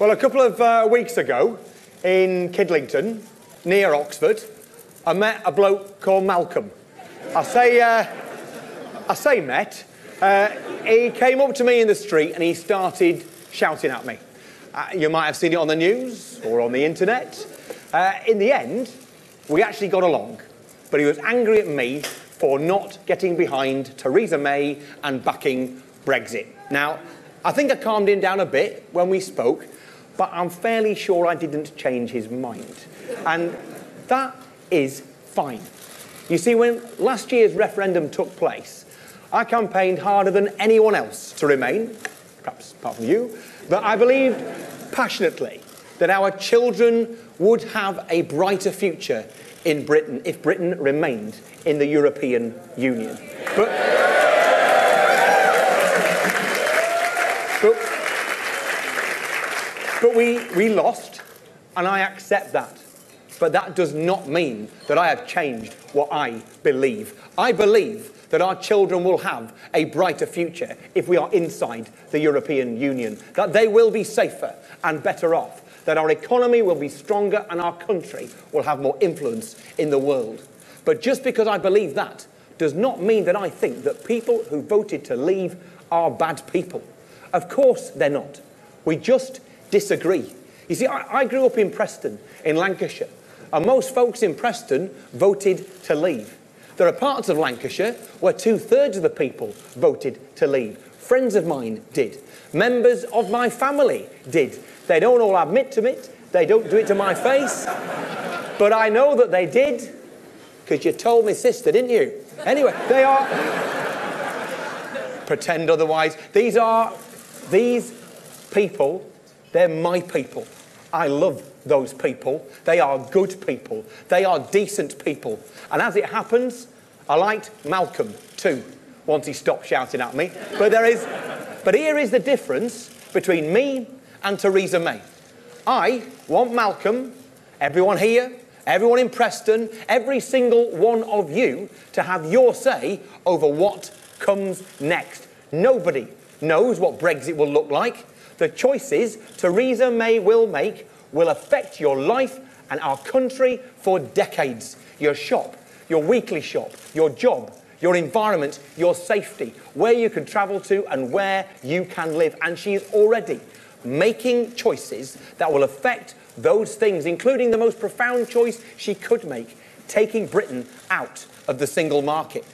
Well, a couple of weeks ago in Kidlington, near Oxford, I met a bloke called Malcolm. I say met. He came up to me in the street and he started shouting at me. You might have seen it on the news or on the internet. In the end, we actually got along, but he was angry at me for not getting behind Theresa May and backing Brexit. Now, I think I calmed him down a bit when we spoke, but I'm fairly sure I didn't change his mind. And that is fine. You see, when last year's referendum took place, I campaigned harder than anyone else to remain, perhaps apart from you, but I believed passionately that our children would have a brighter future in Britain if Britain remained in the European Union. But we lost, and I accept that. But that does not mean that I have changed what I believe. I believe that our children will have a brighter future if we are inside the European Union, that they will be safer and better off, that our economy will be stronger and our country will have more influence in the world. But just because I believe that does not mean that I think that people who voted to leave are bad people. Of course they're not. We just disagree. You see, I grew up in Preston, in Lancashire, and most folks in Preston voted to leave. There are parts of Lancashire where 2/3 of the people voted to leave. Friends of mine did. Members of my family did. They don't all admit to it. They don't do it to my face. But I know that they did, because you told my sister, didn't you? Anyway, they are... Pretend otherwise. These people, they're my people. I love those people. They are good people. They are decent people. And as it happens, I liked Malcolm too, once he stopped shouting at me. But here is the difference between me and Theresa May. I want Malcolm, everyone here, everyone in Preston, every single one of you to have your say over what comes next. Nobody knows what Brexit will look like. The choices Theresa May will make will affect your life and our country for decades. Your shop, your weekly shop, your job, your environment, your safety, where you can travel to and where you can live. And she is already making choices that will affect those things, including the most profound choice she could make, taking Britain out of the single market.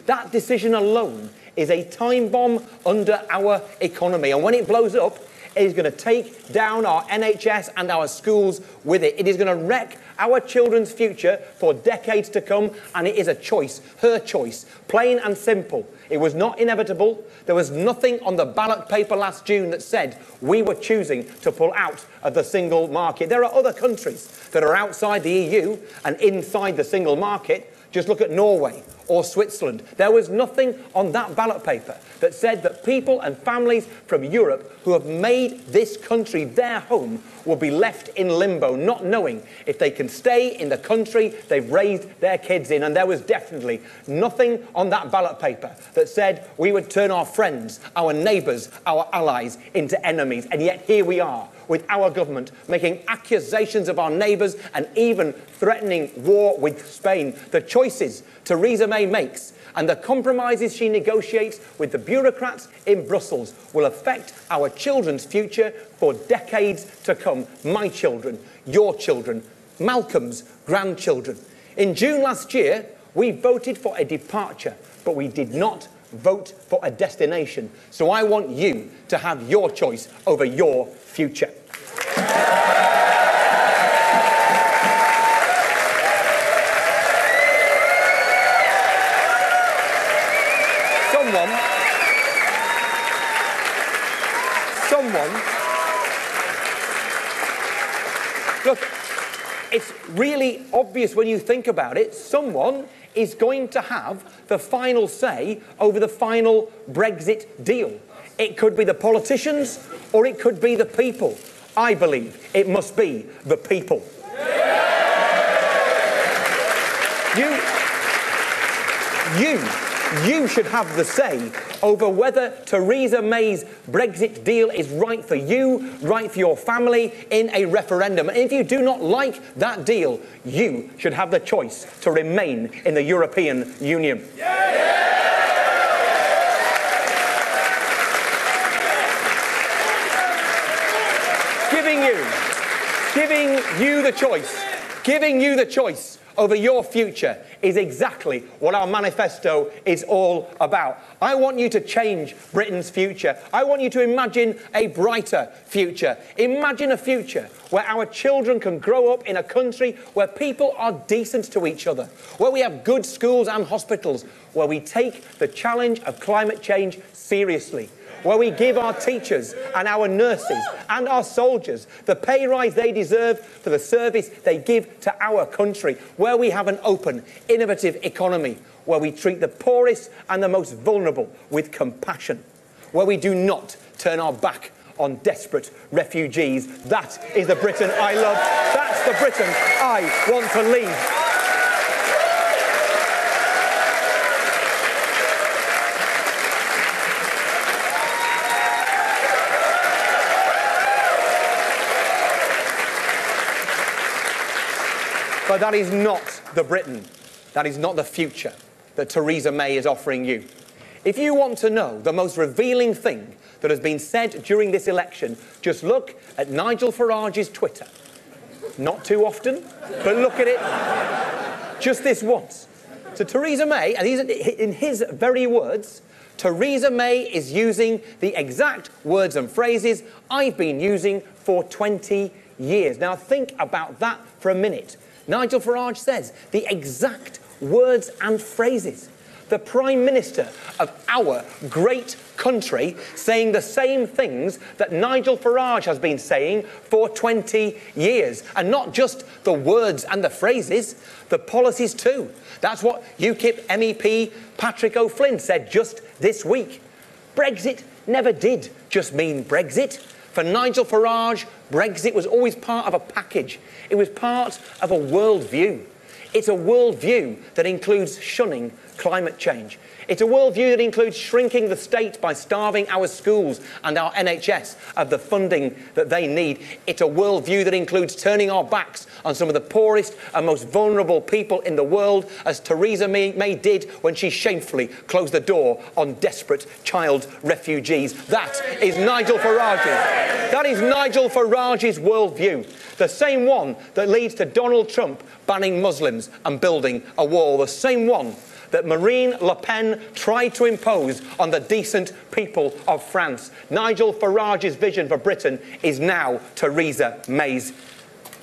That decision alone is a time bomb under our economy. And when it blows up, it is going to take down our NHS and our schools with it. It is going to wreck our children's future for decades to come, and it is a choice, her choice, plain and simple. It was not inevitable. There was nothing on the ballot paper last June that said we were choosing to pull out of the single market. There are other countries that are outside the EU and inside the single market. Just look at Norway or Switzerland. There was nothing on that ballot paper that said that people and families from Europe who have made this country their home will be left in limbo, not knowing if they can stay in the country they've raised their kids in. And there was definitely nothing on that ballot paper that said we would turn our friends, our neighbours, our allies into enemies. And yet here we are, with our government making accusations of our neighbours and even threatening war with Spain. The choices Theresa May makes and the compromises she negotiates with the bureaucrats in Brussels will affect our children's future for decades to come. My children, your children, Malcolm's grandchildren. In June last year, we voted for a departure, but we did not vote for a destination. So I want you to have your choice over your future. Look, it's really obvious when you think about it. Someone is going to have the final say over the final Brexit deal. It could be the politicians or it could be the people. I believe it must be the people. You should have the say over whether Theresa May's Brexit deal is right for you, right for your family in a referendum. And if you do not like that deal, you should have the choice to remain in the European Union. Giving you the choice over your future is exactly what our manifesto is all about. I want you to change Britain's future. I want you to imagine a brighter future. Imagine a future where our children can grow up in a country where people are decent to each other, where we have good schools and hospitals, where we take the challenge of climate change seriously, where we give our teachers and our nurses and our soldiers the pay rise they deserve for the service they give to our country, where we have an open, innovative economy, where we treat the poorest and the most vulnerable with compassion, where we do not turn our back on desperate refugees. That is the Britain I love. That's the Britain I want to lead. But that is not the Britain, that is not the future that Theresa May is offering you. If you want to know the most revealing thing that has been said during this election, just look at Nigel Farage's Twitter. Not too often, but look at it just this once. So Theresa May, and in his very words, Theresa May is using the exact words and phrases I've been using for 20 years. Now think about that for a minute. Nigel Farage says the exact words and phrases. The Prime Minister of our great country saying the same things that Nigel Farage has been saying for 20 years. And not just the words and the phrases, the policies too. That's what UKIP MEP Patrick O'Flynn said just this week. Brexit never did just mean Brexit. For Nigel Farage, Brexit was always part of a package. It was part of a worldview. It's a worldview that includes shunning climate change. It's a worldview that includes shrinking the state by starving our schools and our NHS of the funding that they need. It's a worldview that includes turning our backs on some of the poorest and most vulnerable people in the world, as Theresa May did when she shamefully closed the door on desperate child refugees. That is Nigel Farage's. That is Nigel Farage's worldview. The same one that leads to Donald Trump banning Muslims and building a wall. The same one that Marine Le Pen tried to impose on the decent people of France. Nigel Farage's vision for Britain is now Theresa May's.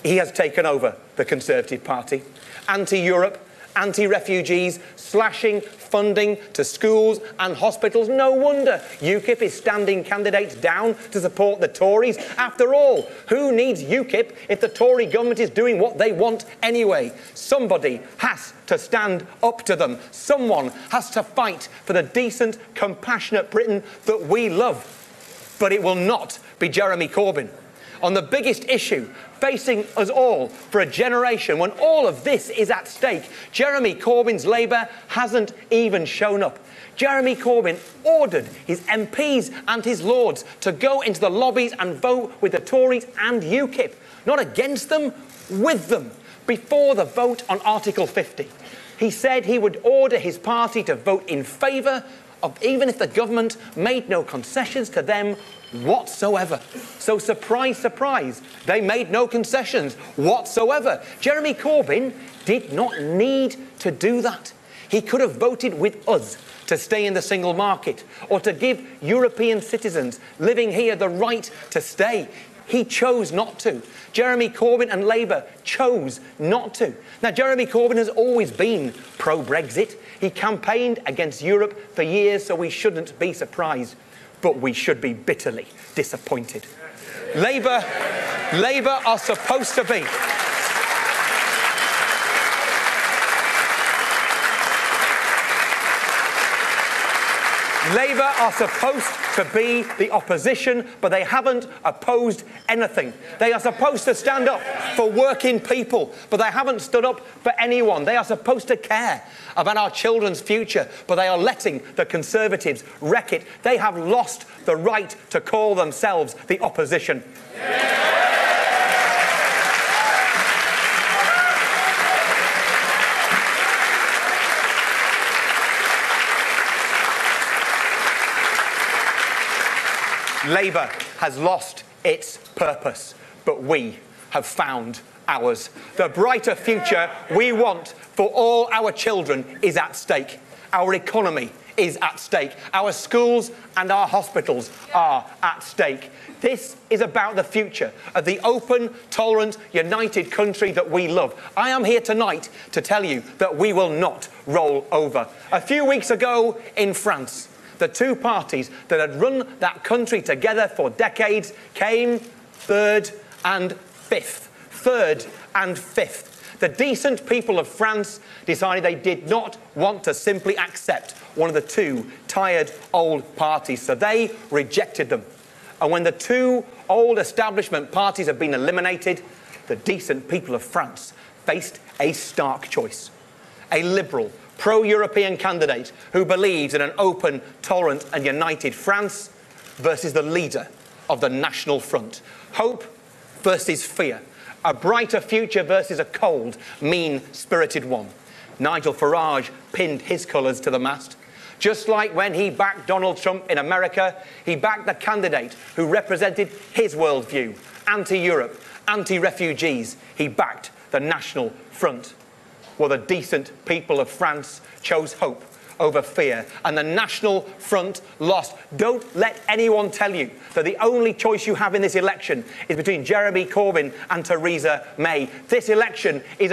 He has taken over the Conservative Party. Anti-Europe, anti-refugees, slashing funding to schools and hospitals. No wonder UKIP is standing candidates down to support the Tories. After all, who needs UKIP if the Tory government is doing what they want anyway? Somebody has to stand up to them. Someone has to fight for the decent, compassionate Britain that we love. But it will not be Jeremy Corbyn. On the biggest issue facing us all for a generation, when all of this is at stake, Jeremy Corbyn's Labour hasn't even shown up. Jeremy Corbyn ordered his MPs and his Lords to go into the lobbies and vote with the Tories and UKIP, not against them, with them, before the vote on Article 50. He said he would order his party to vote in favour of, even if the government made no concessions to them whatsoever. So surprise, surprise, they made no concessions whatsoever. Jeremy Corbyn did not need to do that. He could have voted with us to stay in the single market or to give European citizens living here the right to stay. He chose not to. Jeremy Corbyn and Labour chose not to. Now, Jeremy Corbyn has always been pro-Brexit. He campaigned against Europe for years, so we shouldn't be surprised. But we should be bitterly disappointed. Labour are supposed to be. Labour are supposed to be the opposition, but they haven't opposed anything. They are supposed to stand up for working people, but they haven't stood up for anyone. They are supposed to care about our children's future, but they are letting the Conservatives wreck it. They have lost the right to call themselves the opposition. Labour has lost its purpose, but we have found ours. The brighter future we want for all our children is at stake. Our economy is at stake. Our schools and our hospitals are at stake. This is about the future of the open, tolerant, united country that we love. I am here tonight to tell you that we will not roll over. A few weeks ago in France, the two parties that had run that country together for decades came third and fifth. Third and fifth. The decent people of France decided they did not want to simply accept one of the two tired old parties, so they rejected them. And when the two old establishment parties have been eliminated, the decent people of France faced a stark choice. A liberal, pro-European candidate who believes in an open, tolerant and united France versus the leader of the National Front. Hope versus fear. A brighter future versus a cold, mean-spirited one. Nigel Farage pinned his colours to the mast. Just like when he backed Donald Trump in America, he backed the candidate who represented his worldview. Anti-Europe, anti-refugees. He backed the National Front. Well, the decent people of France chose hope over fear, and the National Front lost. Don't let anyone tell you that the only choice you have in this election is between Jeremy Corbyn and Theresa May. This election is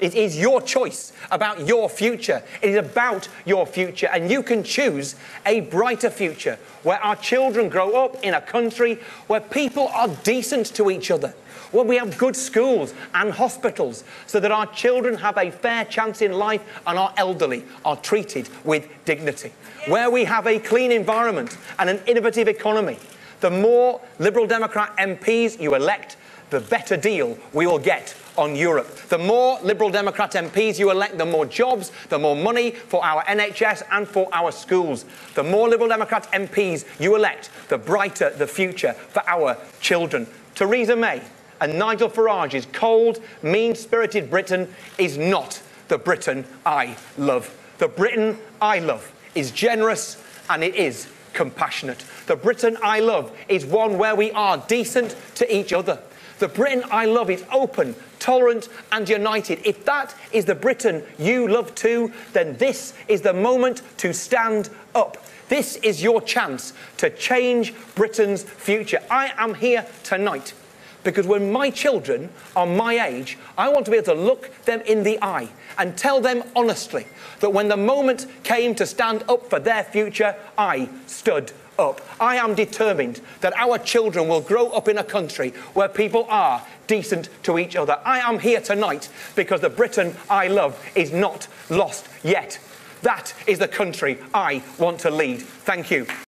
it is your choice about your future. It is about your future, and you can choose a brighter future where our children grow up in a country where people are decent to each other, where we have good schools and hospitals so that our children have a fair chance in life and our elderly are treated with dignity, where we have a clean environment and an innovative economy. The more Liberal Democrat MPs you elect, the better deal we will get on Europe. The more Liberal Democrat MPs you elect, the more jobs, the more money for our NHS and for our schools. The more Liberal Democrat MPs you elect, the brighter the future for our children. Theresa May and Nigel Farage's cold, mean-spirited Britain is not the Britain I love. The Britain I love is generous and it is compassionate. The Britain I love is one where we are decent to each other. The Britain I love is open, tolerant and united. If that is the Britain you love too, then this is the moment to stand up. This is your chance to change Britain's future. I am here tonight because when my children are my age, I want to be able to look them in the eye and tell them honestly that when the moment came to stand up for their future, I stood up. I am determined that our children will grow up in a country where people are decent to each other. I am here tonight because the Britain I love is not lost yet. That is the country I want to lead. Thank you.